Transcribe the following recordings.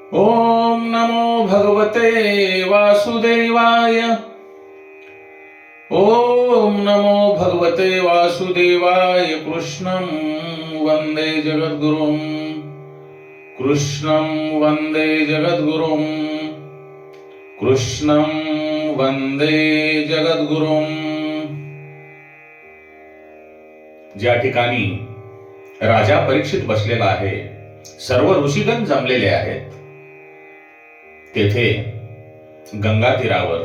ओम नमो भगवते वासुदेवाय। ओम नमो भगवते वासुदेवाय। कृष्णं वंदे जगद्गुरुं। कृष्णं वंदे जगद्गुरुं। कृष्णं वंदे जगद्गुरुं। ज्या ठिकाणी राजा परीक्षित बसलेला आहे, सर्व ऋषीगण जमलेले आहेत, तेथे गंगा तीरावर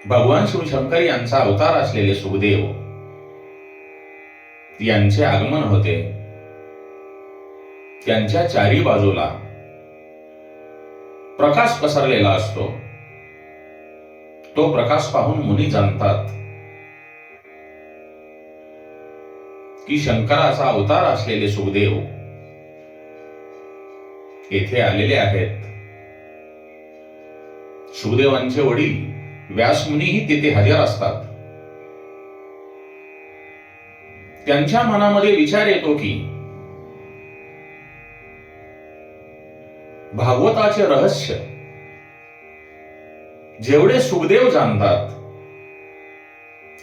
भगवान शिवशंकर यांचा अवतार असलेले सुखदेव यांचे आगमन होते. त्यांच्या चारी बाजूला प्रकाश पसरलेला असतो. तो प्रकाश पाहून मुनी जाणतात की शंकराचा अवतार असलेले सुखदेव येथे आलेले आहेत. सुखदेवांचे वडील व्यासमुनीही तिथे हजर असतात. त्यांच्या मनामध्ये विचार येतो की भागवताचे रहस्य जेवढे सुखदेव जाणतात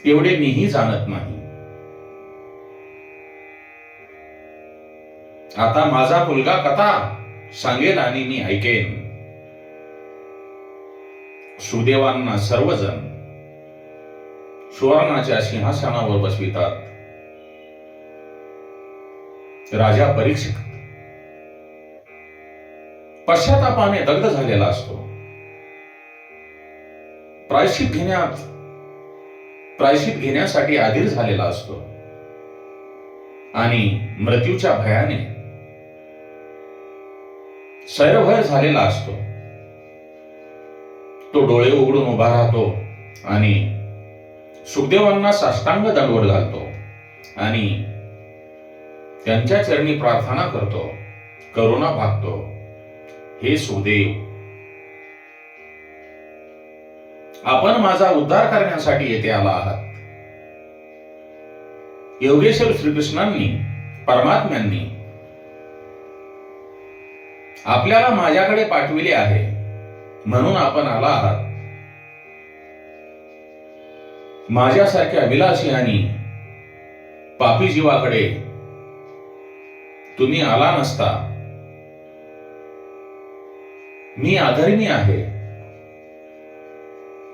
तेवढे मीही जाणत नाही. आता माझा मुलगा कथा सांगेल आणि मी ऐकेन. सुखदेवांना सर्वजण सुवर्णाच्या सिंहासनावर बसवितात. राजा परीक्षित पश्चातापाने दग्ध झालेला असतो. प्रायश्चित घेण्यासाठी अधीर झालेला असतो आणि मृत्यूच्या भयाने सैरभैर झालेला असतो. तो डोळे उघडून उभा राहतो आणि सुखदेवांना साष्टांग दंडवत घालतो आणि त्यांच्या चरणी प्रार्थना करतो, करुणा भागतो. हे सुखदेव, आपण माझा उद्धार करण्यासाठी येथे आला आहात. योगेश्वर श्रीकृष्णांनी, परमात्म्यांनी आपल्याला माझ्याकडे पाठविले आहे, म्हणून आपण आला आहात. माझ्यासारख्या विलासी आणि पापी जीवाकडे तुम्ही आला नसता. मी अधर्मी आहे,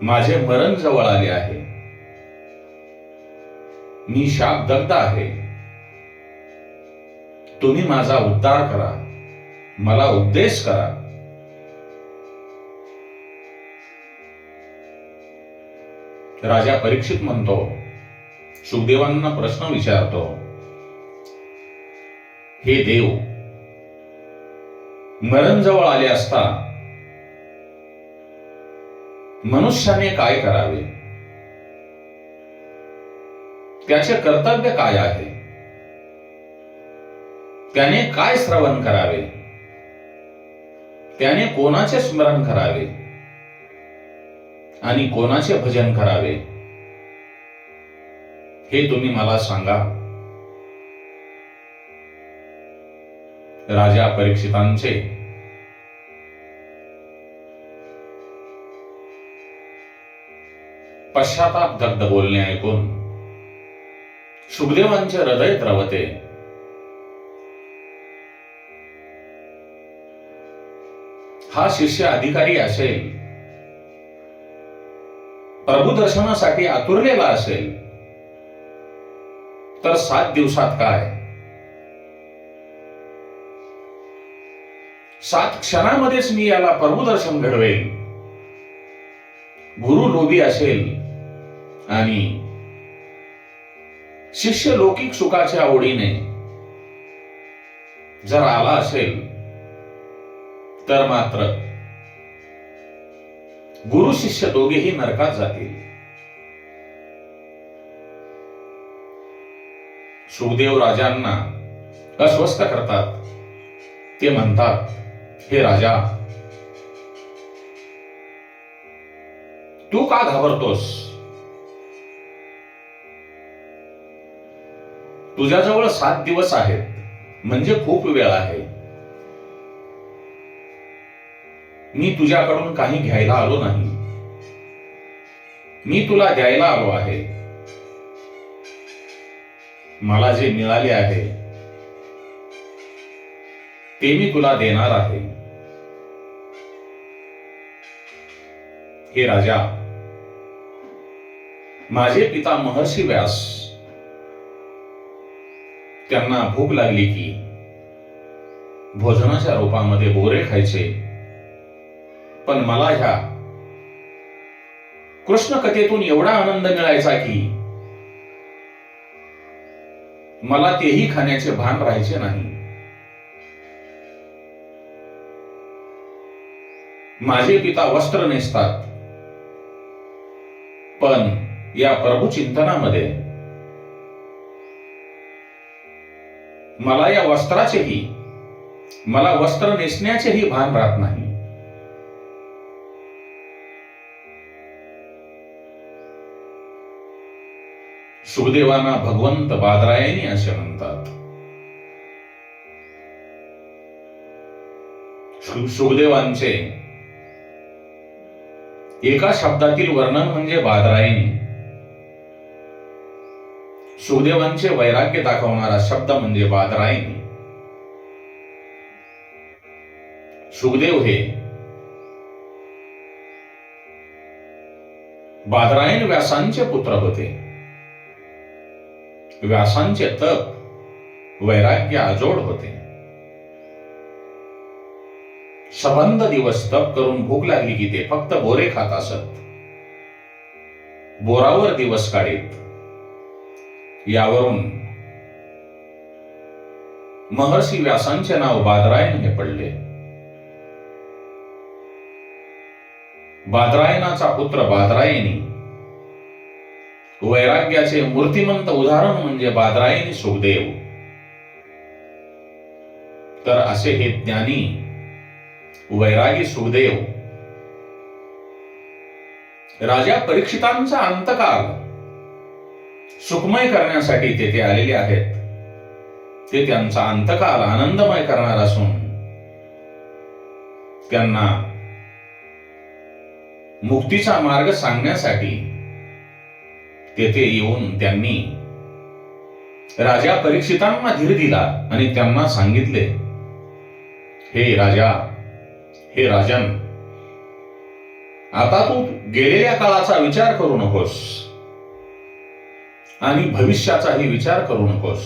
माझे मरण जवळ आले आहे, मी शापदग्ध आहे. तुम्ही माझा उद्धार करा, मला उपदेश करा. राजा परीक्षित म्हणतो, सुखदेवांना प्रश्न विचारतो, हे देव, मरण जवळ आले असता मनुष्याने काय करावे? त्याचे कर्तव्य काय आहे? त्याने काय श्रवण करावे? त्याने कोणाचे स्मरण करावे आणि कोणाचे भजन करावे? हे तुम्ही मला सांगा. राजा परीक्षितांचे पश्चाताप दग्ध बोलणे ऐकून सुखदेवांचे हृदय द्रवते. हा शिष्य अधिकारी असेल, प्रभू दर्शनासाठी आतुरलेला असेल, तर 7 दिवसात काय, 7 क्षणामध्येच मी याला प्रभू दर्शन घडवेल. गुरु लोभी असेल आणि शिष्य लौकिक सुखाच्या आवडीने जर आला असेल, तर मात्र गुरु शिष्य दोघेही नरकात जातील. सुखदेव राजांना अस्वस्थ करतात. ते म्हणतात, हे राजा, तू का घाबरतोस? तुझ्याजवळ 7 दिवस आहेत, म्हणजे खूप वेळ आहे. मी तुझ्याकडून काही घ्यायला आलो नाही, मी तुला द्यायला आलो आहे. मला जे मिळाले आहे ते मी तुला देणार आहे. हे राजा, माझे पिता महर्षी व्यास, त्यांना भूक लागली की भोजनाच्या रूपामध्ये बोरे खायचे, पण मला ह्या कृष्ण कथेतून एवढा आनंद मिळायचा की मला तेही खाण्याचे भान राहायचे नाही. माझे पिता वस्त्र नेसतात, पण या प्रभू चिंतनामध्ये मला या वस्त्राचेही, मला वस्त्र नेसण्याचेही भान राहत नाही. सुखदेवांना भगवंत बादरायणी असे म्हणतात. सुखदेवांचे एका शब्दातील वर्णन म्हणजे बादरायणी. सुखदेवांचे वैराग्य दाखवणारा शब्द म्हणजे बादरायणी. सुखदेव हे बादरायण व्यासांचे पुत्र होते. व्यासांचे तप वैराग्य अजोड होते. सबंध दिवस तप करून भूक लागली की ते फक्त बोरे खात असत, बोरावर दिवस काढीत. यावरून महर्षी व्यासांचे नाव बादरायण हे पडले. बादरायणाचा पुत्र बादरायणी, वैराग्याचे मूर्तिमंत उदाहरण म्हणजे बादरायणी सुखदेव. तर असे हे ज्ञानी वैरागी सुखदेव राजा परीक्षितांचा अंतकाल सुखमय करण्यासाठी तेथे आलेले आहेत. ते त्यांचा अंतकाल आनंदमय करणार असून त्यांना मुक्तीचा मार्ग सांगण्यासाठी तेथे येऊन त्यांनी राजा परीक्षितांना धीर दिला आणि त्यांना सांगितले, हे राजा, हे राजन, आता तू गेलेल्या काळाचा विचार करू नकोस आणि भविष्याचाही विचार करू नकोस.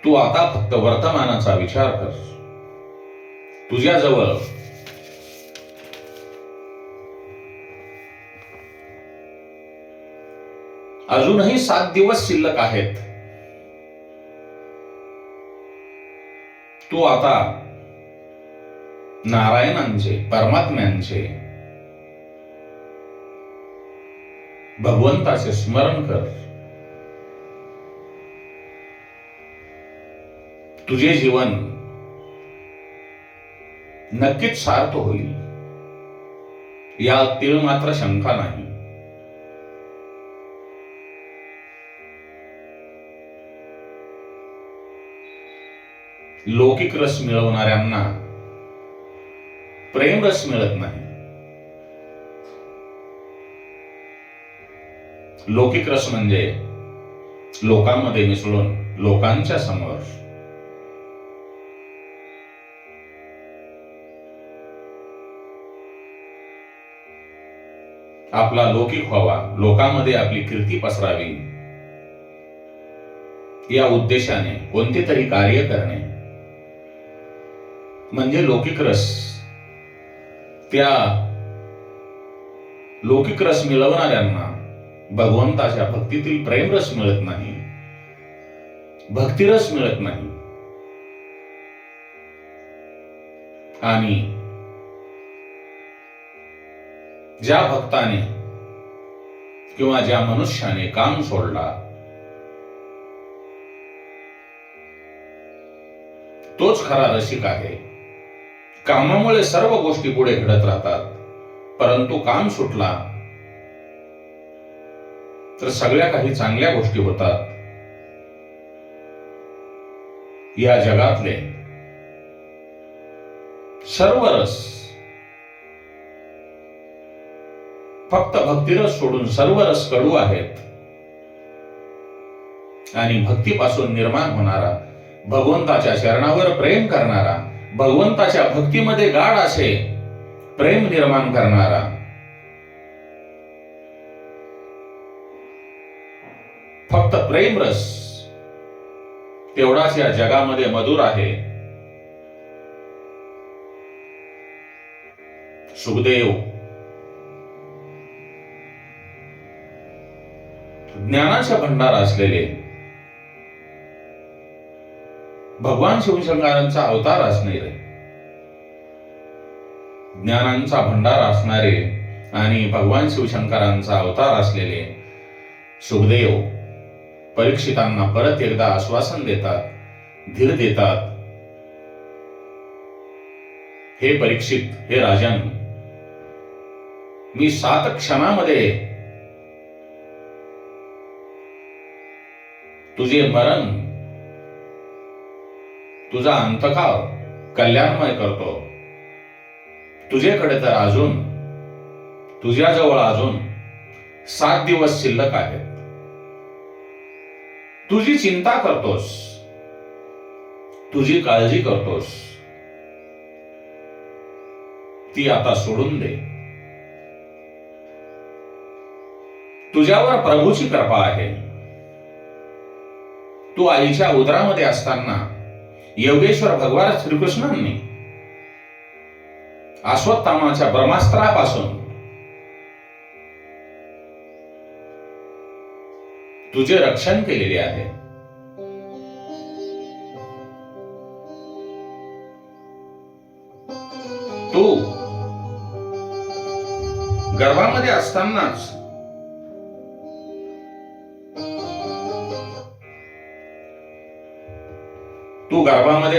तू आता फक्त वर्तमानाचा विचार कर. तुझ्याजवळ अजूनही 7 दिवस शिल्लक आहेत. तू आता नारायणांचे, परमात्म्यांचे, भगवंताचे स्मरण कर. तुझे जीवन नक्कीच सार्थ होईल, यात तीळ मात्र शंका नाही. लौकिक रस मिळवणाऱ्यांना प्रेम रस मिळत नाही. लौकिक रस म्हणजे लोकांमध्ये मिसळून लोकांच्या समोर आपला लौकिक व्हावा, लोकांमध्ये आपली कीर्ती पसरावी, या उद्देशाने कोणते तरी कार्य करणे म्हणजे लौकिक रस. त्या लौकिक रस मिळवणाऱ्यांना भगवंताच्या भक्तीतील प्रेम रस मिळत नाही, भक्तिरस मिळत नाही. आणि ज्या भक्ताने किंवा ज्या मनुष्याने काम सोडला तोच खरा रसिक आहे. कामामुळे सर्व गोष्टी पुढे घडत राहतात, परंतु काम सुटला तर सगळ्या काही चांगल्या गोष्टी होतात. या जगातले सर्व रस, फक्त भक्तिरस सोडून सर्व रस कडू आहेत. आणि भक्तीपासून निर्माण होणारा, भगवंताच्या चरणावर प्रेम करणारा, भगवंताच्या भक्तीमध्ये गाढ असे प्रेम निर्माण करणारा, फक्त प्रेम रस तेवढाच या जगामध्ये मधुर आहे. सुखदेव ज्ञानाचा भंडार असलेले भगवान शिवशंकरांचा अवतार असणारे, ज्ञानांचा भंडार असणारे आणि भगवान शिवशंकरांचा अवतार असलेले सुखदेव परीक्षितांना परत एकदा आश्वासन देतात, धीर देतात. हे परीक्षित, हे राजन, मी 7 क्षणामध्ये तुझे मरण, तुझा अंतकाळ कल्याणमय करतो. तुझ्याकडे तर अजून, तुझ्याजवळ अजून 7 दिवस शिल्लक आहेत. तुझी चिंता करतोस, तुझी काळजी करतोस, ती आता सोडून दे. तुझ्यावर प्रभूची कृपा आहे. तू आईच्या उदरामध्ये असताना योगेश्वर भगवान श्रीकृष्णांनी अश्वत्थामाच्या ब्रह्मास्त्रापासून तुझे रक्षण केलेले आहे. तू गर्भामध्ये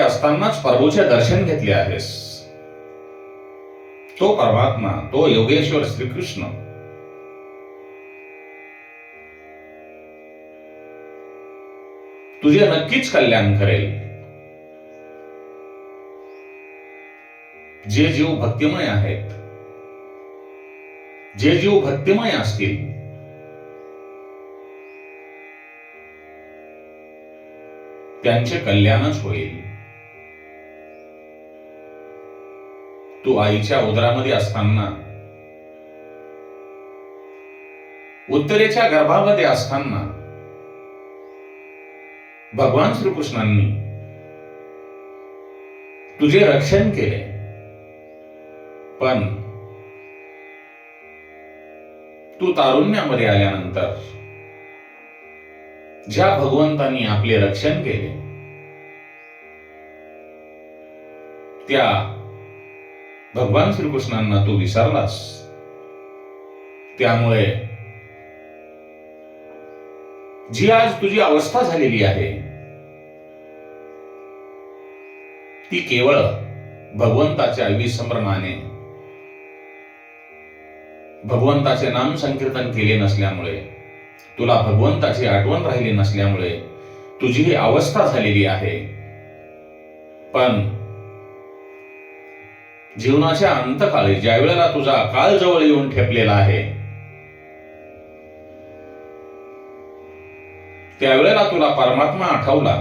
असतानाच प्रभूचे दर्शन घेतले आहेस. तो परमात्मा, तो योगेश्वर श्रीकृष्ण तुझे नक्कीच कल्याण करेल. जे जीव भक्तिमय आहेत, जे जीव भक्तिमय असतील, त्यांचे कल्याणच होईल. तू आईच्या उदरामध्ये असताना, उत्तरेच्या गर्भामध्ये असताना भगवान श्रीकृष्णांनी तुझे रक्षण केले. पण तू तारुण्यामध्ये आल्यानंतर ज्या भगवंतांनी आपले रक्षण केले, त्या भगवान श्रीकृष्णांना तू विसरलास. त्यामुळे जी आज तुझी अवस्था झालेली आहे, ती केवळ भगवंताच्या विस्मरणाने, भगवंताचे नाम संकीर्तन केले नसल्यामुळे, तुला भगवंताची आठवण राहिली नसल्यामुळे तुझी ही अवस्था झालेली आहे. पण जीवनाच्या अंतकाळी, ज्या वेळेला तुझा काळ जवळ येऊन ठेपलेला आहे, त्यावेळेला तुला परमात्मा आठवला.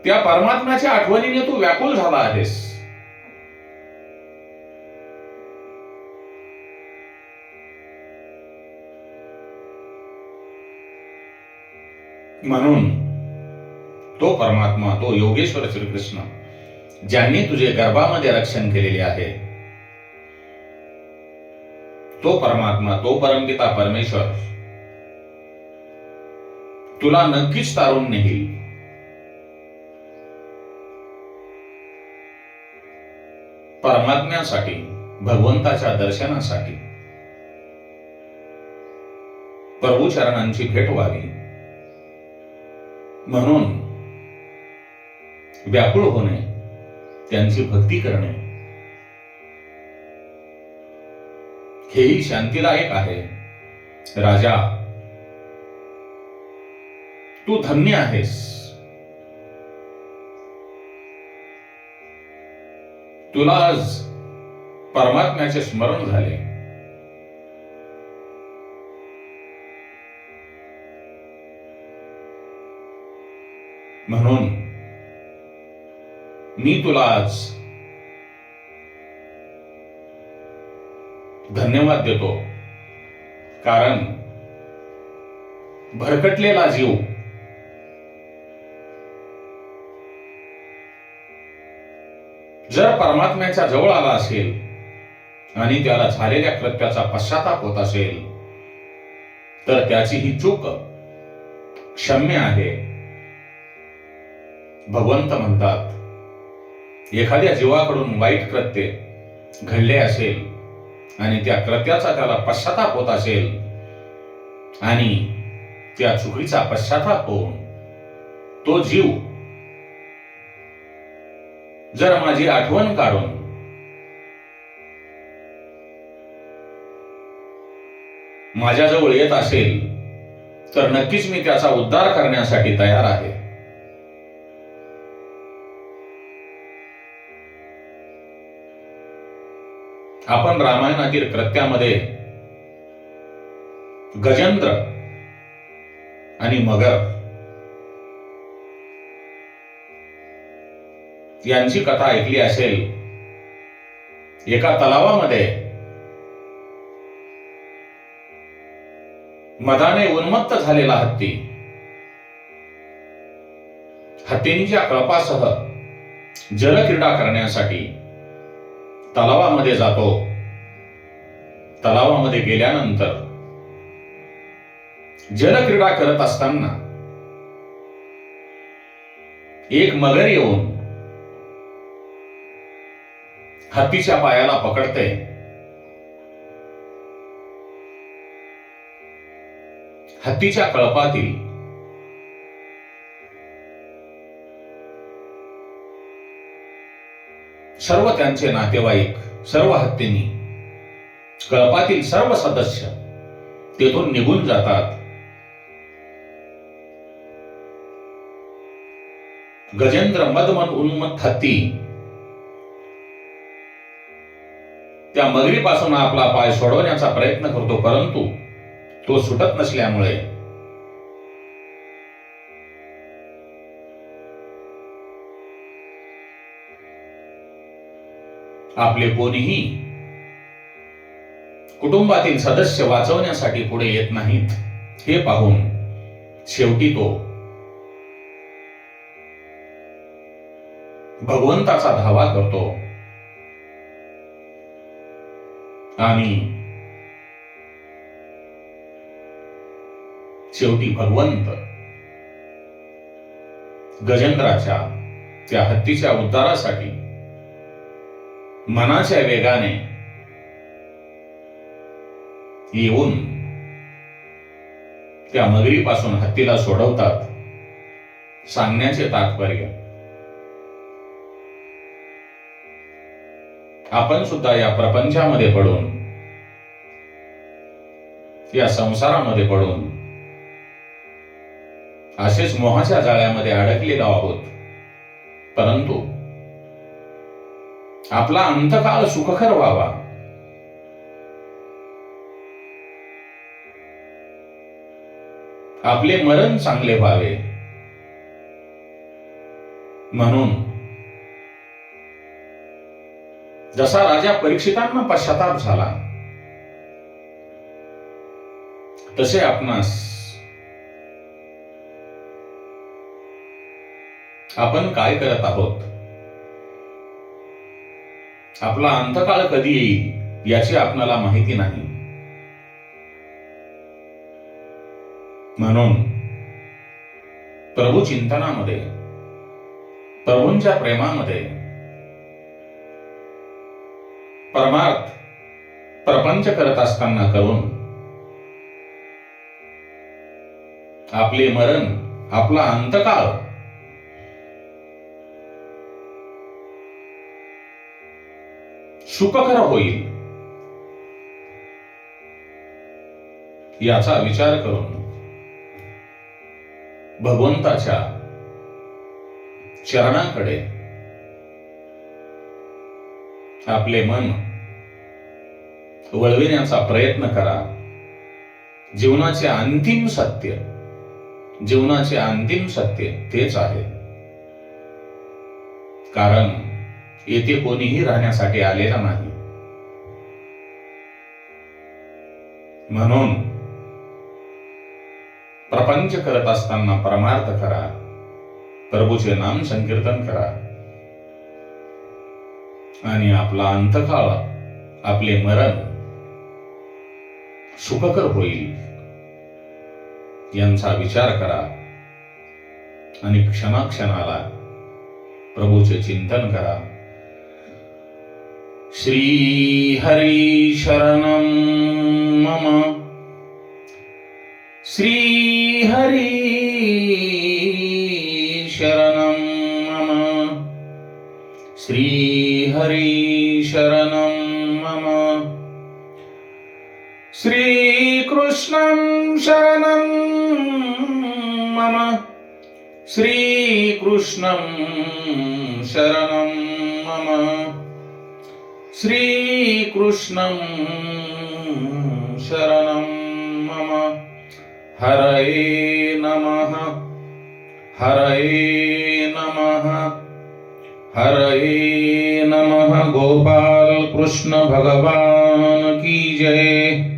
त्या परमात्म्याच्या आठवणीने तू व्याकुळ झाला आहेस. म्हणून तो परमात्मा, तो योगेश्वर श्रीकृष्ण, ज्यांनी तुझे गर्भामध्ये रक्षण केलेले आहे, तो परमात्मा, तो परमपिता परमेश्वर तुला नक्कीच तारून नेईल. परमात्म्यासाठी, भगवंताच्या दर्शनासाठी, प्रभू चरणांची भेट व्हावी म्हणून व्याकुळ होणे, त्यांची भक्ती करणे, हेही शांतीदायक आहे. राजा, तू धन्य आहेस. तुला आज परमात्म्याचे स्मरण झाले. म्हणून मी तुला आज धन्यवाद देतो. कारण भरकटलेला जीव जर परमात्म्याच्या जवळ आला असेल आणि त्याला झालेल्या कृत्याचा पश्चाताप होत असेल तर त्याची ही चूक क्षम्य आहे. भगवंत म्हणतात, एखाद्या जीवाकडून वाईट कृत्य घडले असेल आणि त्या कृत्याचा त्याला पश्चाताप होत असेल आणि त्या चुकीचा पश्चाताप होऊन तो जीव जर माझी आठवण काढून माझ्याजवळ येत असेल तर नक्कीच मी त्याचा उद्धार करण्यासाठी तयार आहे. आपण रामायणातील कृत्यामध्ये गजेंद्र आणि मगर यांची कथा ऐकली असेल. एका तलावामध्ये मदाने उन्मत्त झालेला हत्तींच्या कळपासह जलक्रीडा करण्यासाठी तलावामध्ये जातो. तलावामध्ये गेल्यानंतर जलक्रीडा करत असताना एक मगर येऊन हत्तीच्या पायाला पकडते. हत्तीच्या कळपातील सर्व त्यांचे नातेवाईक, सर्व हत्तींनी, कळपातील सर्व सदस्य तेथून निघून जातात. गजेंद्र मदमन उन्मत्त हत्ती त्या मगरीपासून आपला पाय सोडवण्याचा प्रयत्न करतो, परंतु तो सुटत नसल्यामुळे आपले कोणीही कुटुंबातील सदस्य वाचवण्यासाठी पुढे येत नाहीत. हे पाहून शेवटी तो भगवंताचा धावा करतो आणि शेवटी भगवंत गजेंद्राच्या त्या हत्तीच्या उद्धारासाठी मनाच्या वेगाने येऊन त्या मगरीपासून हत्तीला सोडवतात. सांगण्याचे तात्पर्य, आपण सुद्धा या प्रपंचामध्ये पडून, या संसारामध्ये पडून असेच मोहाच्या जाळ्यामध्ये अडकलेलो आहोत. परंतु आपला अंतकाळ सुखकर व्हावा, आपले मरण चांगले व्हावे म्हणून जसा राजा परीक्षितांना पश्चाताप झाला तसे आपणास आपण काय करत आहोत, आपला अंतकाळ कधी येईल याची आपणाला माहिती नाही. म्हणून प्रभू चिंतनामध्ये, प्रभूंच्या प्रेमामध्ये परमार्थ प्रपंच करत असताना करून आपले मरण, आपला अंतकाळ सुखकर होईल याचा विचार करून भगवंताच्या चरणाकडे आपले मन वळविण्याचा प्रयत्न करा. जीवनाचे अंतिम सत्य तेच आहे. कारण येथे कोणीही राहण्यासाठी आलेला नाही. म्हणून प्रपंच करत असताना परमार्थ करा, प्रभूचे नाम संकीर्तन करा आणि आपला अंतकाळ, आपले मरण सुखकर होईल यांचा विचार करा आणि क्षणाक्षणाला प्रभूचे चिंतन करा. श्री हरी शरणम मम, श्री हरी शरणम मम, श्री हरी शरणम मम, श्री कृष्णं शरणं मम, श्री कृष्णं शरणं मम, श्री कृष्णं शरणं मम. हरये नमः, हरये नमः, हरये नमः. गोपाल कृष्ण भगवान की जय.